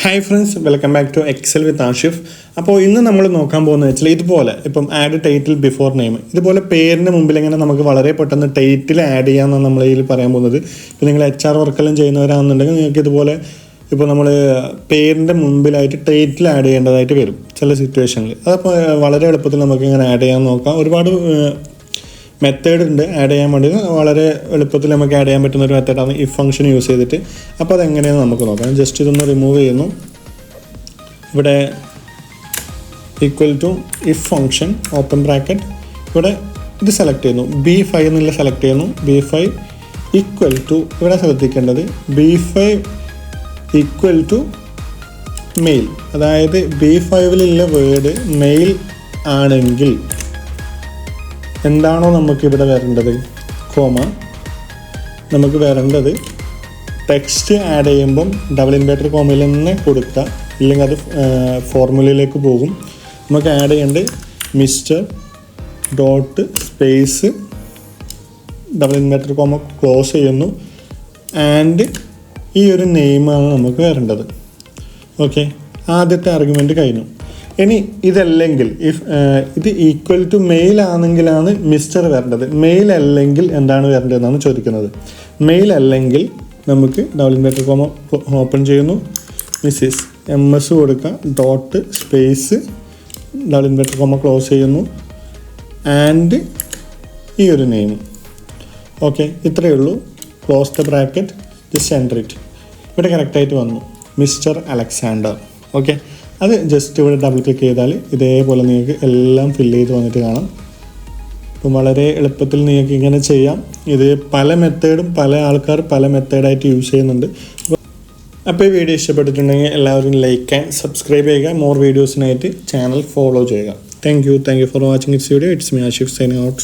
Hi friends, welcome back to Excel with Ashif. അപ്പോൾ ഇന്ന് നമ്മൾ നോക്കാൻ പോകുന്നത് വെച്ചാൽ ഇതുപോലെ ഇപ്പം ആഡ് ടൈറ്റിൽ ബിഫോർ നെയിം, ഇതുപോലെ പേരിൻ്റെ മുമ്പിൽ എങ്ങനെ നമുക്ക് വളരെ പെട്ടെന്ന് ടൈറ്റിൽ ആഡ് ചെയ്യാമെന്നാണ് നമ്മൾ ഇതിൽ പറയാൻ പോകുന്നത്. ഇപ്പോൾ നിങ്ങൾ HR വർക്കെല്ലാം ചെയ്യുന്നവരാണെന്നുണ്ടെങ്കിൽ നിങ്ങൾക്ക് ഇതുപോലെ ഇപ്പോൾ നമ്മൾ പേരിൻ്റെ മുമ്പിലായിട്ട് ടൈറ്റിൽ ആഡ് ചെയ്യേണ്ടതായിട്ട് വരും ചില സിറ്റുവേഷനിൽ. അതപ്പോൾ വളരെ എളുപ്പത്തിൽ നമുക്ക് ഇങ്ങനെ ആഡ് ചെയ്യാൻ നോക്കാം. ഒരുപാട് മെത്തേഡ് ഉണ്ട് ആഡ് ചെയ്യാൻ വേണ്ടി. വളരെ എളുപ്പത്തിൽ നമുക്ക് ആഡ് ചെയ്യാൻ പറ്റുന്ന ഒരു മെത്തേഡാണ് ഇഫ് ഫംഗ്ഷൻ യൂസ് ചെയ്തിട്ട്. അപ്പോൾ അതെങ്ങനെയാണെന്ന് നമുക്ക് നോക്കാം. ജസ്റ്റ് ഇതൊന്ന് റിമൂവ് ചെയ്യുന്നു. ഇവിടെ equal to if function open bracket, ഇവിടെ ഇത് സെലക്ട് ചെയ്യുന്നു, B5 എന്നുള്ള സെലക്ട് ചെയ്യുന്നു. B5 ഈക്വൽ ടു, ഇവിടെ ശ്രദ്ധിക്കേണ്ടത് B5 ഈക്വൽ ടു മെയിൽ. അതായത് B5ലുള്ള വേർഡ് മെയിൽ ആണെങ്കിൽ എന്താണോ നമുക്കിവിടെ വരേണ്ടത്, കോമ, നമുക്ക് വരേണ്ടത് ടെക്സ്റ്റ് ആഡ് ചെയ്യുമ്പം ഡബിൾ ഇൻവേർട്ടർ കോമയിൽ തന്നെ കൊടുക്കുക, ഇല്ലെങ്കിൽ അത് ഫോർമുലയിലേക്ക് പോകും. നമുക്ക് ആഡ് ചെയ്യേണ്ടത് mister dot space double inverter comma close ചെയ്യുന്നു ആൻഡ് ഈ ഒരു നെയിമാണ് നമുക്ക് വരേണ്ടത്. ഓക്കെ, ആദ്യത്തെ ആർഗ്യുമെൻറ്റ് കഴിഞ്ഞു. ഇനി ഇതല്ലെങ്കിൽ ഇത് ഈക്വൽ ടു മെയിൽ ആണെങ്കിലാണ് മിസ്റ്റർ വരേണ്ടത്. മെയിൽ അല്ലെങ്കിൽ എന്താണ് വരേണ്ടതെന്നാണ് ചോദിക്കുന്നത്. മെയിൽ അല്ലെങ്കിൽ നമുക്ക് ഡബിൾ ഇൻവേർട്ടർ കോമ ഓപ്പൺ ചെയ്യുന്നു, മിസ്സിസ് MS കൊടുക്കുക, dot space double inverter comma close ചെയ്യുന്നു ആൻഡ് ഈ ഒരു നെയിം. ഓക്കെ, ഇത്രയേ ഉള്ളൂ. Close the bracket, just enter it. ഇവിടെ കറക്റ്റായിട്ട് വന്നു, മിസ്റ്റർ അലക്സാണ്ടർ. ഓക്കെ, അത് ജസ്റ്റ് ഇവിടെ ഡബിൾ ക്ലിക്ക് ചെയ്താൽ ഇതേപോലെ നിങ്ങൾക്ക് എല്ലാം ഫില്ല് ചെയ്ത് വന്നിട്ട് കാണാം. അപ്പം വളരെ എളുപ്പത്തിൽ നിങ്ങൾക്ക് ഇങ്ങനെ ചെയ്യാം. ഇത് പല മെത്തേഡും പല ആൾക്കാർ പല മെത്തേഡായിട്ട് യൂസ് ചെയ്യുന്നുണ്ട്. അപ്പോൾ ഈ വീഡിയോ ഇഷ്ടപ്പെട്ടിട്ടുണ്ടെങ്കിൽ എല്ലാവരും ലൈക്ക് ആൻഡ് സബ്സ്ക്രൈബ് ചെയ്യുക. മോർ വീഡിയോസിനായിട്ട് ചാനൽ ഫോളോ ചെയ്യുക. Thank you for watching it's video. It's me Ashif signing out.